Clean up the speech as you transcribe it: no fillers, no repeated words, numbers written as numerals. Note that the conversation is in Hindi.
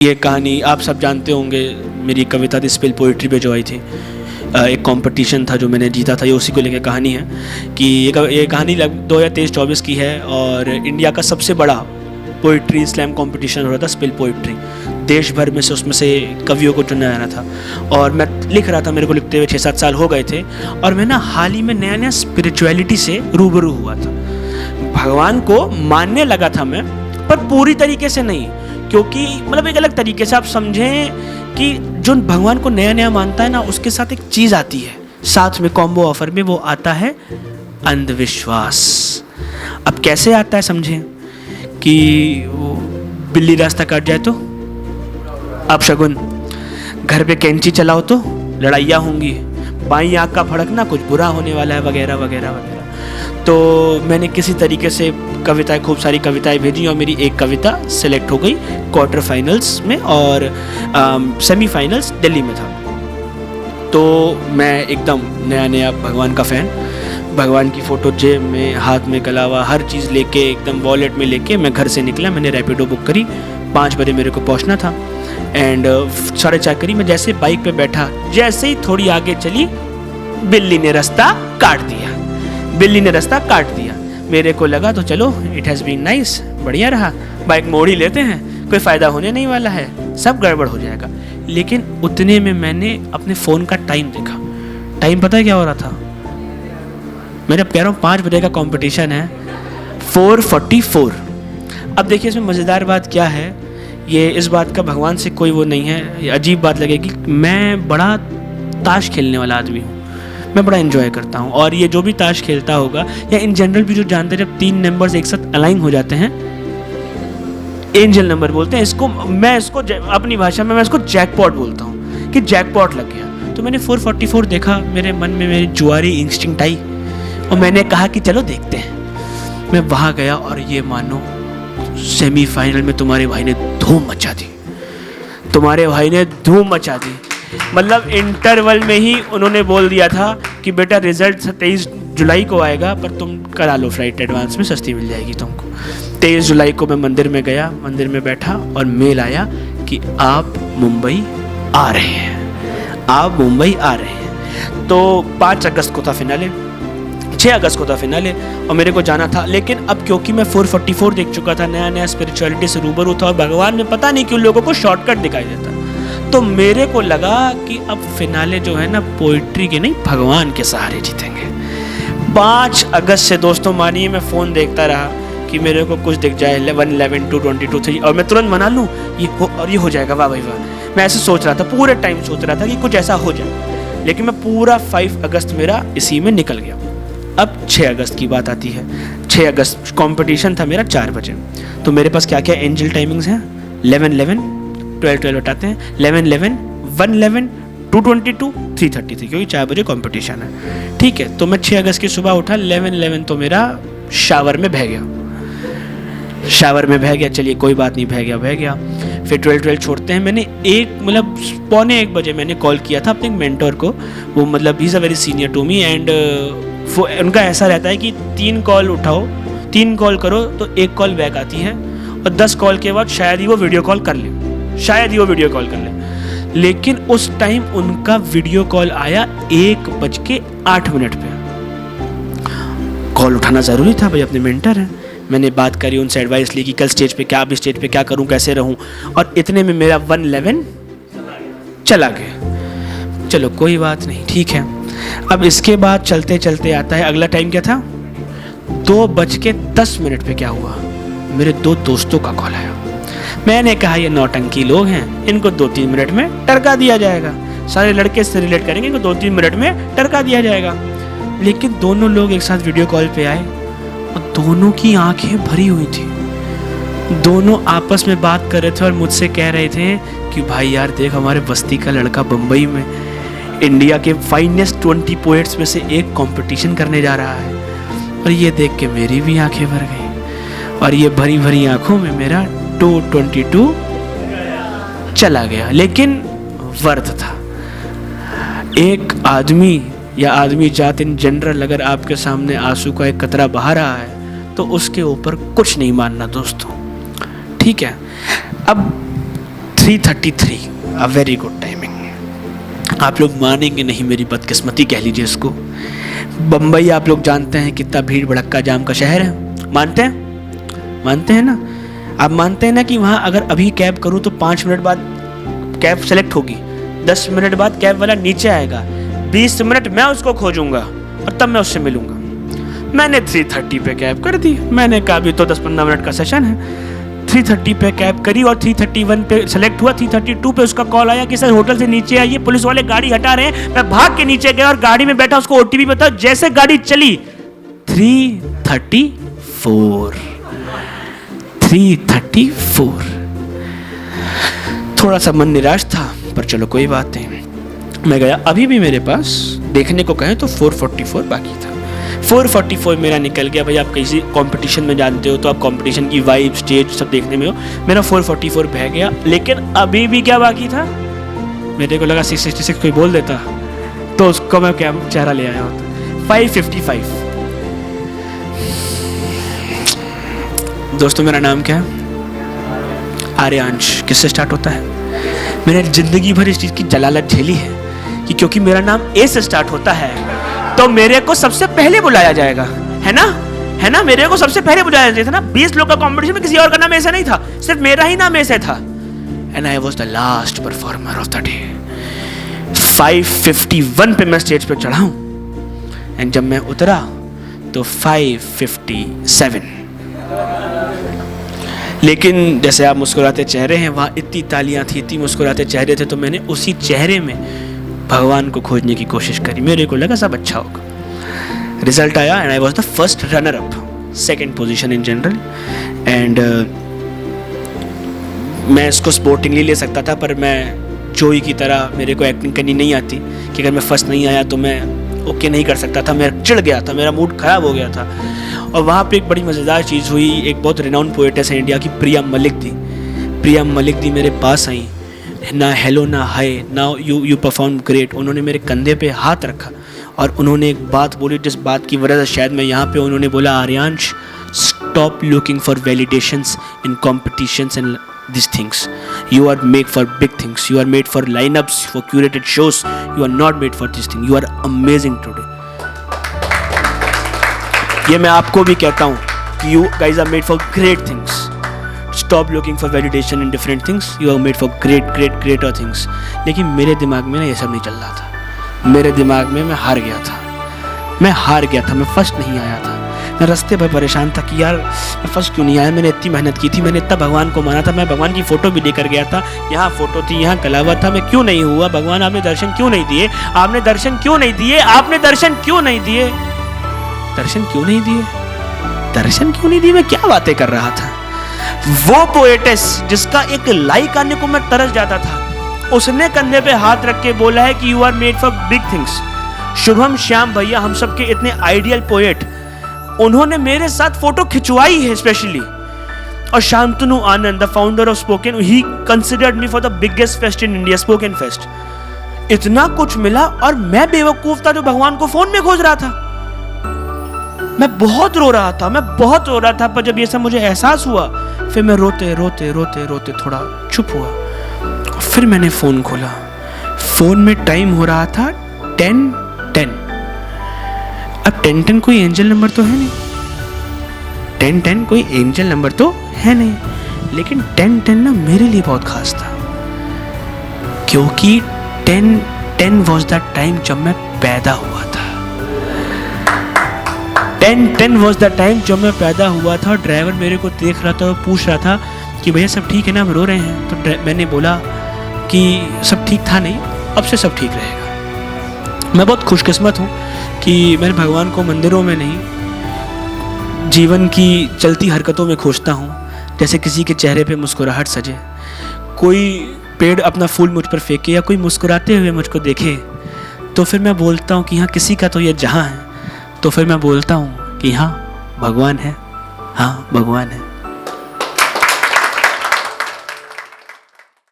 ये कहानी आप सब जानते होंगे, मेरी कविता द स्पिल पोइट्री पे जो आई थी, एक कंपटीशन था जो मैंने जीता था। ये उसी को लेकर कहानी है कि ये कहानी 2023-24 की है और इंडिया का सबसे बड़ा पोइट्री स्लैम कंपटीशन हो रहा था, स्पिल पोइट्री। देश भर में से उसमें से कवियों को चुना जाना था और मैं लिख रहा था। मेरे को लिखते हुए 6-7 साल हो गए थे और मैं ना हाल ही में नया स्पिरिचुअलिटी से रूबरू हुआ था। भगवान को मानने लगा था मैं, पर पूरी तरीके से नहीं, क्योंकि मतलब एक अलग तरीके से आप समझें कि जो भगवान को नया मानता है ना, उसके साथ एक चीज़ आती है साथ में कॉम्बो ऑफर में, वो आता है अंधविश्वास। अब कैसे आता है समझें कि वो बिल्ली रास्ता काट जाए तो अपशगुन, घर पे कैंची चलाओ तो लड़ाइयाँ होंगी, बाईं आँख का फड़कना कुछ बुरा होने वाला है, वगैरह वगैरह वगैरह। तो मैंने किसी तरीके से कविताएं, खूब सारी कविताएं भेजी और मेरी एक कविता सेलेक्ट हो गई क्वार्टर फाइनल्स में और सेमीफाइनल्स दिल्ली में था। तो मैं एकदम नया भगवान का फ़ैन, भगवान की फ़ोटो जेब में, हाथ में कलावा, हर चीज़ लेके, एकदम वॉलेट में लेके मैं घर से निकला। मैंने रैपिडो बुक करी, 5 बजे मेरे को पहुंचना था एंड 4:30 करी। मैं जैसे बाइक पे बैठा, जैसे ही थोड़ी आगे चली, बिल्ली ने रास्ता काट दिया। मेरे को लगा तो चलो, इट हैज़ बीन नाइस, बढ़िया रहा, बाइक मोड़ ही लेते हैं, कोई फ़ायदा होने नहीं वाला है, सब गड़बड़ हो जाएगा। लेकिन उतने में मैंने अपने फ़ोन का टाइम देखा। टाइम पता है क्या हो रहा था? मैं अब कह रहा हूँ 5 बजे का कंपटीशन है, 4:44। अब देखिए इसमें मज़ेदार बात क्या है, ये इस बात का भगवान से कोई वो नहीं है, ये अजीब बात लगेगी। मैं बड़ा ताश खेलने वाला आदमी हूँ, मैं बड़ा एंजॉय करता हूँ। और ये जो भी ताश खेलता होगा या इन जनरल भी जो जानते हैं, जब 3 नंबर्स एक साथ अलाइन हो जाते हैं, एंजल नंबर बोलते हैं इसको। मैं इसको अपनी भाषा में मैं इसको जैकपॉट बोलता हूँ कि जैकपॉट लग गया। तो मैंने 4:44 देखा, मेरे मन में मेरी जुआरी इंस्टिंक्ट आई और मैंने कहा कि चलो देखते हैं। मैं वहाँ गया और ये मानो सेमीफाइनल में तुम्हारे भाई ने धूम मचा दी। मतलब इंटरवल में ही उन्होंने बोल दिया था कि बेटा रिजल्ट 23 जुलाई को आएगा, पर तुम करा लो फ्लाइट एडवांस में, सस्ती मिल जाएगी तुमको। 23 जुलाई को मैं मंदिर में गया, मंदिर में बैठा और मेल आया कि आप मुंबई आ रहे हैं। तो 5 अगस्त को था फिनाले, 6 अगस्त को था फिनाले और मेरे को जाना था। लेकिन अब क्योंकि मैं 4:44 देख चुका था, नया स्पिरिचुअलिटी से रूबरू था और भगवान में पता नहीं क्यों लोगों को शॉर्टकट दिखाई देता, तो मेरे को लगा कि अब फिनाले जो है ना, पोइट्री के नहीं, भगवान के सहारे जीतेंगे। 5 अगस्त से दोस्तों मानिए मैं फ़ोन देखता रहा कि मेरे को कुछ दिख जाए, 11, 11, 2, 22, 3 और मैं तुरंत मना लूँ ये हो जाएगा, वाह भाई वाह। मैं ऐसे सोच रहा था, पूरे टाइम सोच रहा था कि कुछ ऐसा हो जाए। लेकिन मैं पूरा 5 अगस्त मेरा इसी में निकल गया। अब 6 अगस्त की बात आती है। 6 अगस्त कंपटीशन था मेरा 4 बजे। तो मेरे पास क्या क्या एंजल टाइमिंग्स हैं, 11, 11, 12, 12 हटाते हैं, 11, 11, 1, 11, 2:22, 3:33, क्योंकि 4 बजे कंपटीशन है। ठीक है, तो मैं 6 अगस्त की सुबह उठा, 11, 11 तो मेरा शावर में बह गया। चलिए कोई बात नहीं, बह गया। फिर 12 छोड़ते हैं। मैंने 1 बजे मैंने कॉल किया था अपने मेंटर को। वो मतलब ही is a very senior to me and उनका ऐसा रहता है कि 3 कॉल उठाओ, 3 कॉल करो तो 1 कॉल बैक आती है और 10 कॉल के बाद शायद ही वो वीडियो कॉल कर ले। लेकिन उस टाइम उनका वीडियो कॉल आया 1:08 पे। कॉल उठाना ज़रूरी था भाई, अपने मेंटर हैं। मैंने बात करी, उनसे एडवाइस ली कि कल स्टेज पे क्या करूं, कैसे रहूं, और इतने में मेरा 1:11 चला गया। चलो कोई बात नहीं, ठीक है। अब इसके बाद चलते चलते आता है अगला टाइम। क्या था? 2:10 पे क्या हुआ, मेरे 2 दोस्तों का कॉल आया। मैंने कहा ये नौटंकी लोग हैं, इनको 2-3 मिनट में टरका दिया जाएगा, सारे लड़के से रिलेट करेंगे, इनको 2-3 मिनट में टरका दिया जाएगा। लेकिन दोनों लोग एक साथ वीडियो कॉल पे आए और दोनों की आंखें भरी हुई थी। दोनों आपस में बात कर रहे थे और मुझसे कह रहे थे कि भाई यार देख, हमारे बस्ती का लड़का बम्बई में इंडिया के फाइनेस्ट 20 पोएट्स में से एक कंपटीशन करने जा रहा है। और ये देख के मेरी भी आंखें भर गई और ये भरी भरी आंखों में मेरा 2:22 चला गया। लेकिन वर्थ था। एक आदमी या आदमी जात इन जनरल अगर आपके सामने आंसू का एक कतरा बहा रहा है तो उसके ऊपर कुछ नहीं मानना दोस्तों, ठीक है। अब 3:33, अ वेरी गुड टाइमिंग। आप लोग मानेंगे नहीं, मेरी बदकिस्मती कह लीजिए इसको। बम्बई आप लोग जानते हैं कितना भीड़ भड़क्का जाम का शहर है, मानते हैं? मानते हैं ना? आप मानते हैं ना कि वहाँ अगर अभी कैब करूँ तो 5 मिनट बाद कैब सेलेक्ट होगी, 10 मिनट बाद कैब वाला नीचे आएगा, 20 मिनट मैं उसको खोजूंगा और तब मैं उससे मिलूंगा। मैंने 3:30 पे कैब कर दी। मैंने कहा अभी तो 10-15 मिनट का सेशन है। 3:30 पे कैब करी और 3:31 पे सेलेक्ट हुआ। 3:32 पे उसका कॉल आया कि सर होटल से नीचे आइए, पुलिस वाले गाड़ी हटा रहे हैं। मैं भाग के नीचे गया और गाड़ी में बैठा, उसको OTP बताओ। जैसे गाड़ी चली 3:34 थोड़ा सा मन निराश था, पर चलो कोई बात नहीं। मैं गया, अभी भी मेरे पास देखने को कहें तो 4:44 बाकी था। 4:44 मेरा निकल गया। भाई आप किसी कंपटीशन में जानते हो तो आप कंपटीशन की वाइब, स्टेज सब देखने में हो। मेरा 4:44 बह गया, लेकिन अभी भी क्या बाकी था? मेरे को लगा 666 कोई बोल देता तो उसको मैं क्या चेहरा ले आया होता। 5:55। दोस्तों मेरा नाम क्या है? आर्यांश। किससे स्टार्ट होता है? मैंने जिंदगी भर इस चीज की जलालत झेली है कि क्योंकि मेरा नाम ए से स्टार्ट होता है तो मेरे को सबसे पहले बुलाया जाएगा, है ना? है ना? मेरे को सबसे पहले बुलाया जाता था ना। 20 लोग का कंपटीशन में किसी और का नाम ऐसा नहीं था, सिर्फ मेरा ही नाम ऐसे था। And I was the last performer of the day. 5:51 पे मैं स्टेज पे चढ़ा हूं एंड जब मैं उतरा तो 5:57। लेकिन जैसे आप मुस्कुराते चेहरे हैं, वहाँ इतनी तालियां थी, इतनी मुस्कुराते चेहरे थे, तो मैंने उसी चेहरे में भगवान को खोजने की कोशिश करी। मेरे को लगा सब अच्छा होगा। रिजल्ट आया and I was the first runner up, second position in general. And मैं इसको स्पोर्टिंगली ले सकता था, पर मैं जोई की तरह मेरे को एक्टिंग करनी नहीं आती कि अगर मैं फर्स्ट नहीं आया तो मैं ओके नहीं कर सकता था। मैं चिढ़ गया था, मेरा मूड खराब हो गया था। और वहाँ पे एक बड़ी मज़ेदार चीज़ हुई। एक बहुत रिनाउंड पोएटेस है इंडिया की, प्रिया मलिक थी। प्रिया मलिक थी मेरे पास आई, ना हेलो ना हाय, ना यू परफॉर्म ग्रेट। उन्होंने मेरे कंधे पे हाथ रखा और उन्होंने एक बात बोली, जिस बात की वजह से शायद मैं यहाँ पे, उन्होंने बोला, Aryansh stop looking for validations in competitions and these things. You are made for big things. You are made for lineups, for curated shows. You are not made for this thing. You are amazing today. ये मैं आपको भी कहता हूँ कि you guys are made for great things. Stop looking for validation in different things. You are made for greater things. लेकिन मेरे दिमाग में ना ये सब नहीं चल रहा था। मेरे दिमाग में मैं हार गया था। मैं फर्स्ट नहीं आया था। मैं रास्ते पर परेशान था कि यार मैं फर्स्ट क्यों नहीं आया। मैंने इतनी मेहनत की थी, मैंने इतना भगवान को माना था, मैं भगवान की फ़ोटो भी लेकर गया था। यहाँ फ़ोटो थी, यहाँ कलावा था, मैं क्यों नहीं हुआ? भगवान आपने दर्शन क्यों नहीं दिए? आपने दर्शन क्यों नहीं दिए? आपने दर्शन क्यों नहीं दिए? दर्शन क्यों नहीं दिए? दर्शन क्यों नहीं दिए? मैं क्या बातें कर रहा था? वो पोएटेस जिसका एक लाइक आने को मैं तरस जाता था, उसने कंधे पे हाथ रख के बोला है कि you are made for big things. Shubham Shyam भैया, हम सबके इतने आइडियल पोएट, उन्होंने मेरे साथ फोटो खिंचवाई है स्पेशली। और Shantanu Anand, the founder of spoken, he considered me for the biggest fest in India, spoken fest. इतना कुछ मिला और मैं बेवकूफ था जो भगवान को फोन में खोज रहा था। मैं बहुत रो रहा था, पर जब ये सब मुझे एहसास हुआ, फिर मैं रोते थोड़ा चुप हुआ। फिर मैंने फोन खोला, फोन में टाइम हो रहा था 10:10। अब 10:10 कोई एंजल नंबर तो है नहीं, 10:10 कोई एंजल नंबर तो है नहीं, लेकिन 10:10 ना मेरे लिए बहुत खास था, क्योंकि 10:10 was the टाइम जब मैं पैदा हुआ था। 10:10 was the टाइम जब मैं पैदा हुआ था। ड्राइवर मेरे को देख रहा था और पूछ रहा था कि भैया सब ठीक है ना, हम रो रहे हैं। तो मैंने बोला कि सब ठीक था नहीं, अब से सब ठीक रहेगा। मैं बहुत खुशकिस्मत हूँ कि मैंने भगवान को मंदिरों में नहीं, जीवन की चलती हरकतों में खोजता हूँ। जैसे किसी के चेहरे पे मुस्कुराहट सजे, कोई पेड़ अपना फूल मुझ पर फेंके या कोई मुस्कुराते हुए मुझको देखे, तो फिर मैं बोलता हूँ कि हाँ किसी का तो ये जहाँ है, तो फिर मैं बोलता हूँ कि हाँ भगवान है, हाँ भगवान है।